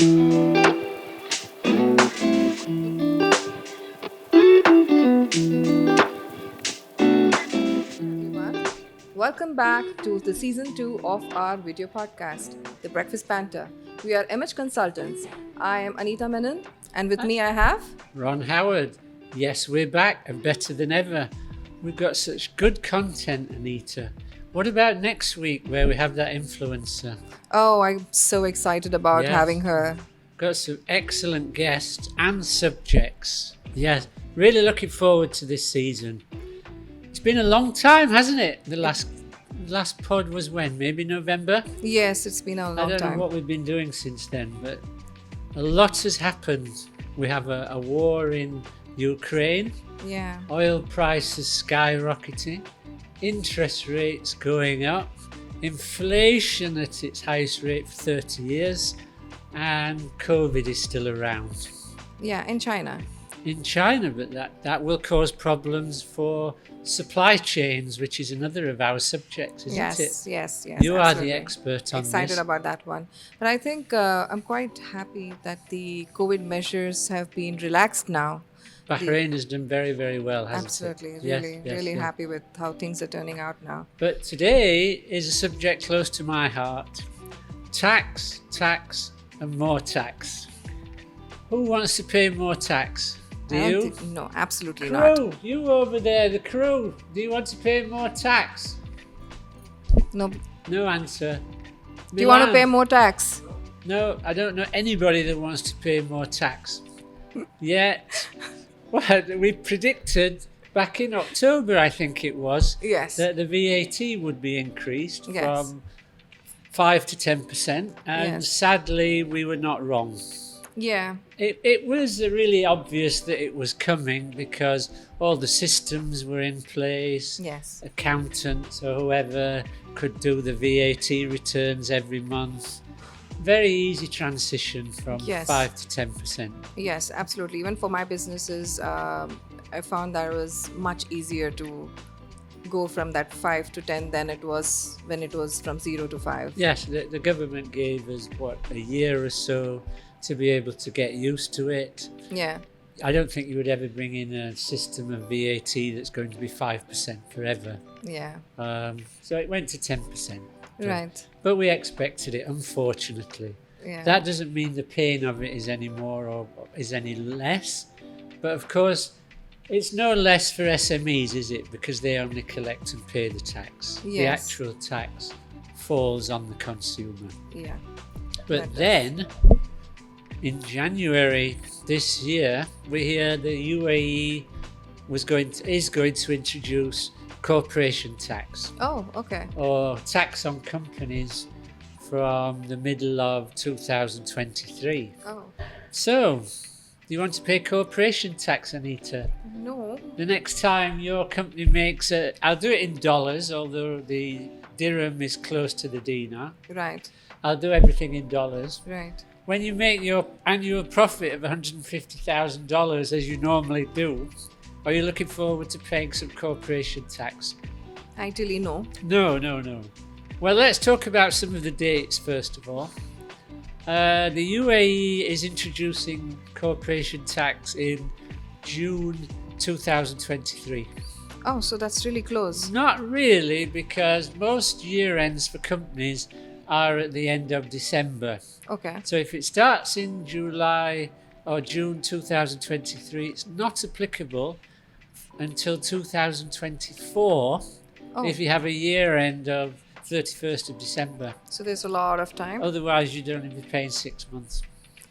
Everyone. Welcome back to the season 2 of our video podcast, The Breakfast Banter. We are MH Consultants. I am Anita Menon, and with me I have. Ron Howard. Yes, we're back and better than ever. We've got such good content, Anita. What about next week where we have that influencer? Oh, I'm so excited about Yes. having her. Got some excellent guests and subjects. Yes, really looking forward to this season. It's been a long time, hasn't it? The last pod was when? Maybe November? Yes, it's been a I long don't time. know what we've been doing since then, but a lot has happened. We have a war in Ukraine. Yeah. Oil prices skyrocketing, interest rates going up, inflation at its highest rate for 30 years, and COVID is still around Yeah, in China. in China, but that will cause problems for supply chains, which is another of our subjects, isn't Yes, it? yes. You are absolutely. the expert on Excited this. about that one. But I think I'm quite happy that the COVID measures have been relaxed now. Bahrain has done very, very well, hasn't Absolutely. it? Yes, Really, yes, really yes. happy with how things are turning out now. But today is a subject close to my heart. Tax, and more tax. Who wants to pay more tax? Do I don't you? think- no, absolutely not. Crew, you over there, the crew. Do you want to pay more tax? No. No answer. Do you want to Milan? pay more tax? No, I don't know anybody that wants to pay more tax. Yet, well, we predicted back in October, I think it was, Yes. that the VAT would be increased Yes. from 5 to 10%, and Yes. sadly, we were not wrong. Yeah. It was really obvious that it was coming because all the systems were in place. Yes. Accountants or whoever could do the VAT returns every month. Very easy transition from Yes. 5 to 10%. Yes, absolutely. Even for my businesses, I found that it was much easier to go from that 5 to 10 than it was when it was from 0 to 5. Yes, the government gave us, a year or so to be able to get used to it. Yeah. I don't think you would ever bring in a system of VAT that's going to be 5% forever. Yeah. So it went to 10%. Right. But we expected it, unfortunately. Yeah. That doesn't mean the pain of it is any more or is any less. But of course, it's no less for SMEs, is it? Because they only collect and pay the tax. The Yes. actual tax falls on the consumer. Yeah. But That does. then, in January this year, we hear the UAE is going to introduce corporation tax, Oh, okay. or tax on companies, from the middle of 2023. Oh, So, do you want to pay corporation tax, Anita? no. The next time your company makes I'll do it in dollars, although the dirham is close to the dinar. Right. I'll do everything in dollars. Right. When you make your annual profit of $150,000, as you normally do, are you looking forward to paying some corporation tax? Ideally, no. No. Well, let's talk about some of the dates first of all. The UAE is introducing corporation tax in June 2023. Oh, so that's really close. Not really, because most year ends for companies are at the end of December. Okay. So if it starts in July or June 2023, it's not applicable until 2024 Oh, if you have a year end of 31st of December. so there's a lot of time. Otherwise, you'd only be paying 6 months.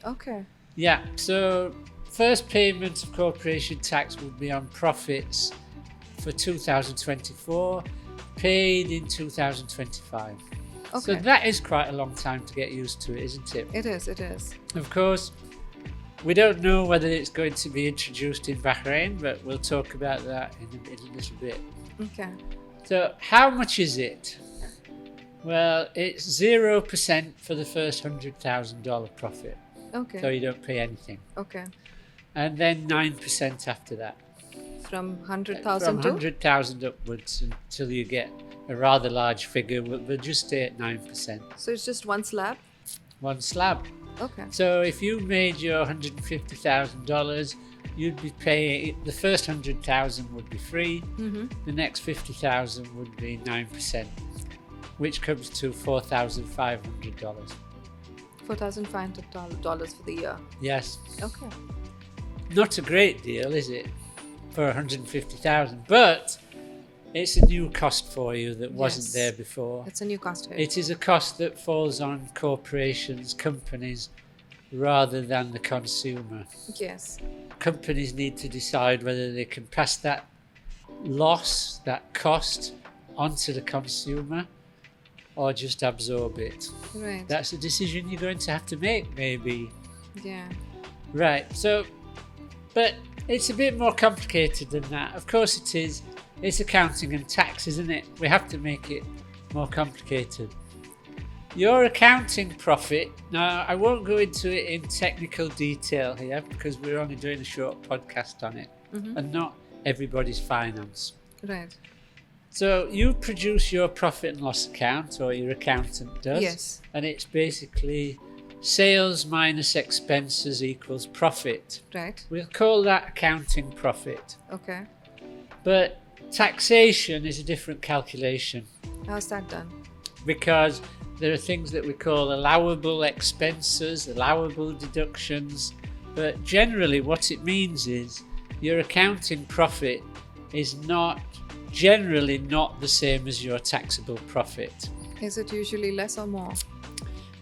Okay. Yeah, so first payment of corporation tax would be on profits for 2024, paid in 2025. So Okay. that is quite a long time to get used to it, isn't it? It is. It is. Of course, we don't know whether it's going to be introduced in Bahrain, but we'll talk about that in a little bit. Okay. So how much is it? Well, it's 0% for the first $100,000 profit, Okay. so you don't pay anything. Okay. And then 9% after that. From From 100,000 to? 100,000 upwards until you get a rather large figure. We'll just stay at 9%. So it's just one slab? One slab. Okay. So if you made your $150,000, you'd be paying the first 100,000 would be free. The next 50,000 would be 9%, which comes to $4,500. $4,500 for the year. Yes, Okay. not a great deal, is it, for 150,000? But it's a new cost for you that wasn't Yes. there before. It's a new cost here. It is a cost that falls on corporations, companies, rather than the consumer. Yes. Companies need to decide whether they can pass that loss, that cost, onto the consumer or just absorb it. Right. That's a decision you're going to have to make, maybe. Yeah. Right, so, but it's a bit more complicated than that. Of course it is. It's accounting and tax, isn't it? We have to make it more complicated. Your accounting profit, now I won't go into it in technical detail here because we're only doing a short podcast on it and not everybody's finance. Right. So you produce your profit and loss account, or your accountant does. Yes. And it's basically sales minus expenses equals profit. Right. We'll call that accounting profit. Okay. But taxation is a different calculation How's that done? because there are things that we call allowable expenses, allowable deductions. But generally what it means is your accounting profit is generally not the same as your taxable profit. Is it usually less or more?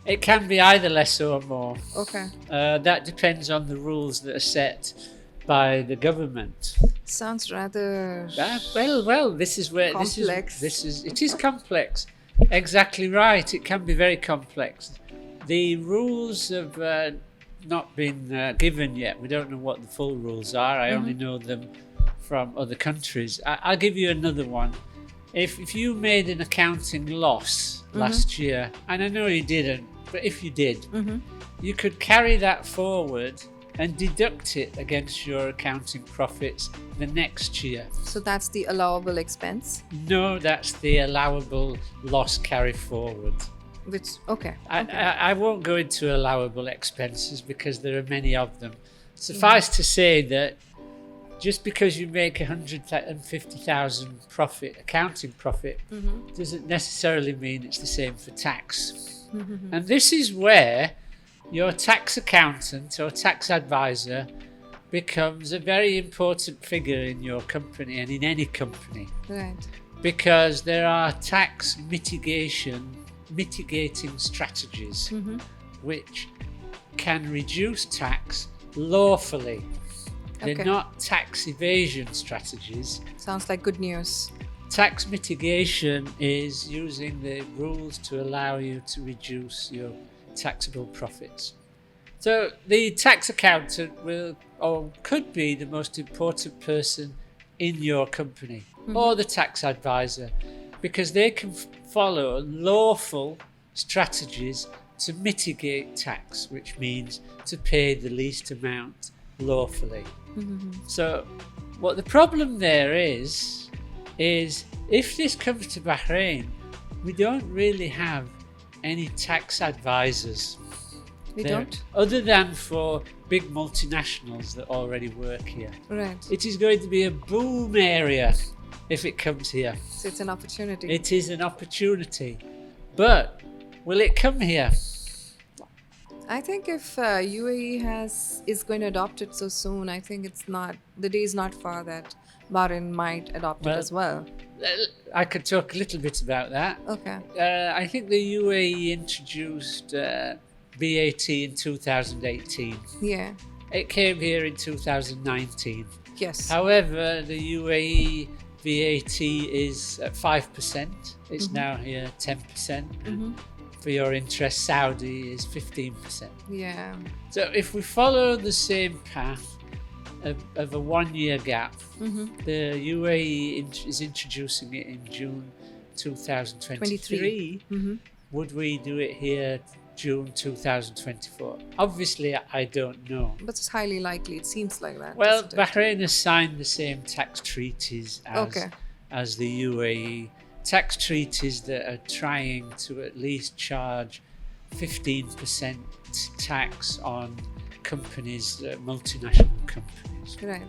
It can be either less or more. Okay. That depends on the rules that are set by the government. Sounds rather Well, this is where complex. It is complex. Exactly right. It can be very complex. The rules have not been given yet. We don't know what the full rules are. I only know them from other countries. I'll give you another one. If you made an accounting loss last year, and I know you didn't, but if you did, you could carry that forward and deduct it against your accounting profits the next year. So that's the allowable expense, No, that's the allowable loss carry forward. which okay. I won't go into allowable expenses because there are many of them. Suffice to say that just because you make 150,000 profit, accounting profit, doesn't necessarily mean it's the same for tax. And this is where your tax accountant or tax advisor becomes a very important figure in your company and in any company, Right. because there are tax mitigating strategies which can reduce tax lawfully. They're Okay. not tax evasion strategies. Sounds like good news. Tax mitigation is using the rules to allow you to reduce your taxable profits. So the tax accountant will or could be the most important person in your company, or the tax advisor, because they can follow lawful strategies to mitigate tax, which means to pay the least amount lawfully. So what the problem there is if this comes to Bahrain, we don't really have any tax advisors. We there, don't? Other than for big multinationals that already work here. Right. It is going to be a boom area if it comes here. So it's an opportunity. It is an opportunity. But will it come here? I think if UAE is going to adopt it so soon, I think the day is not far that Bahrain might adopt it as well. I could talk a little bit about that. Okay. I think the UAE introduced VAT in 2018. Yeah. It came here in 2019. Yes. However, the UAE VAT is at 5%. It's now here 10%. And for your interest, Saudi is 15%. Yeah. So if we follow the same path of a 1 year gap, the UAE is introducing it in June 2023. Would we do it here June 2024? Obviously, I don't know. But it's highly likely. It seems like that. Well, doesn't it? Bahrain has signed the same tax treaties as the UAE. Tax treaties that are trying to at least charge 15% tax on companies, multinational companies. Right.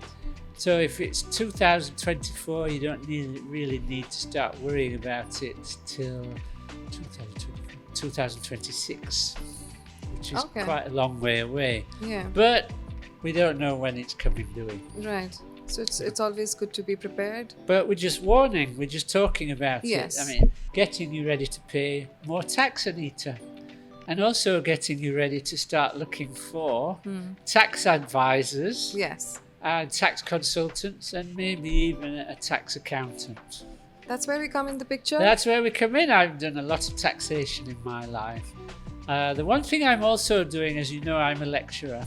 So if it's 2024, you don't really need to start worrying about it till 2026, which is Okay. quite a long way away. Yeah. But we don't know when it's coming, do we? Right. So it's always good to be prepared. But we're just warning, we're just talking about Yes. it. I mean, getting you ready to pay more tax, Anita. And also getting you ready to start looking for tax advisors Yes. and tax consultants and maybe even a tax accountant. That's where we come in the picture. That's where we come in. I've done a lot of taxation in my life. The one thing I'm also doing, as you know, I'm a lecturer,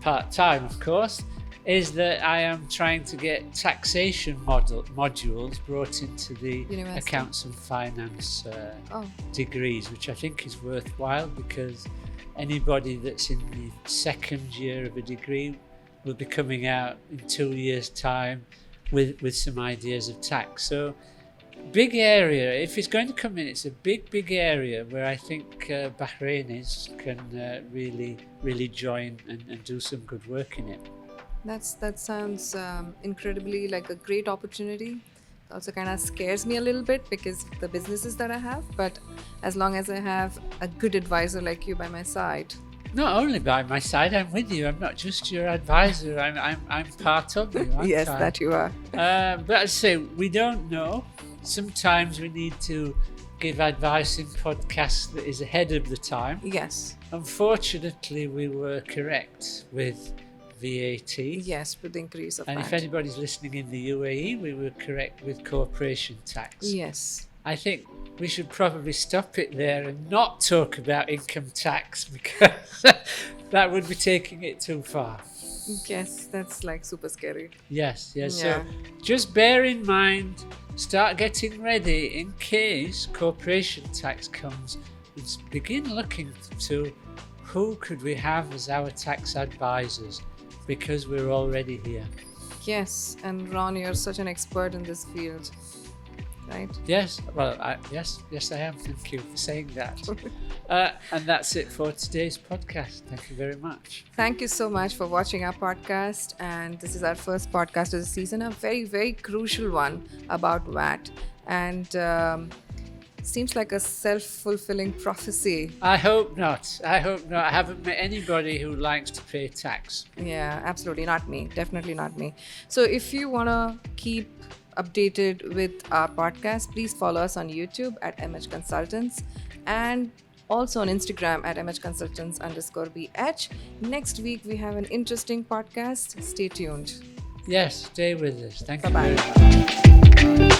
part-time of course, is that I am trying to get taxation modules brought into the University. accounts and finance degrees, which I think is worthwhile because anybody that's in the second year of a degree will be coming out in 2 years' time with some ideas of tax. So big area. If it's going to come in, it's a big area where I think Bahrainis can really join and do some good work in it. That sounds incredibly like a great opportunity. Also kind of scares me a little bit because of the businesses that I have. But as long as I have a good advisor like you by my side. Not only by my side, I'm with you. I'm not just your advisor. I'm part of you. aren't Yes, I? that you are. But I say we don't know. Sometimes we need to give advice in podcasts that is ahead of the time. Yes. Unfortunately, we were correct with VAT. Yes, with the increase of And that. if anybody's listening in the UAE, we were correct with corporation tax. Yes. I think we should probably stop it there and not talk about income tax because that would be taking it too far. Yes, that's like super scary. Yes. Yeah. So just bear in mind, start getting ready in case corporation tax comes. Let's begin looking to who could we have as our tax advisors because we're already here. Yes, and Ron, you're such an expert in this field, right? Yes, well, yes, I am. Thank you for saying that. And that's it for today's podcast. Thank you very much. Thank you so much for watching our podcast. And this is our first podcast of the season, a very crucial one about VAT. And seems like a self-fulfilling prophecy. I hope not. I haven't met anybody who likes to pay tax. Yeah, absolutely. Not me. Definitely not me. So if you want to keep updated with our podcast, please follow us on YouTube at MH Consultants and also on Instagram at MHConsultants_BH. Next week, we have an interesting podcast. Stay tuned. Yes, stay with us. Thank you Bye-bye. very much.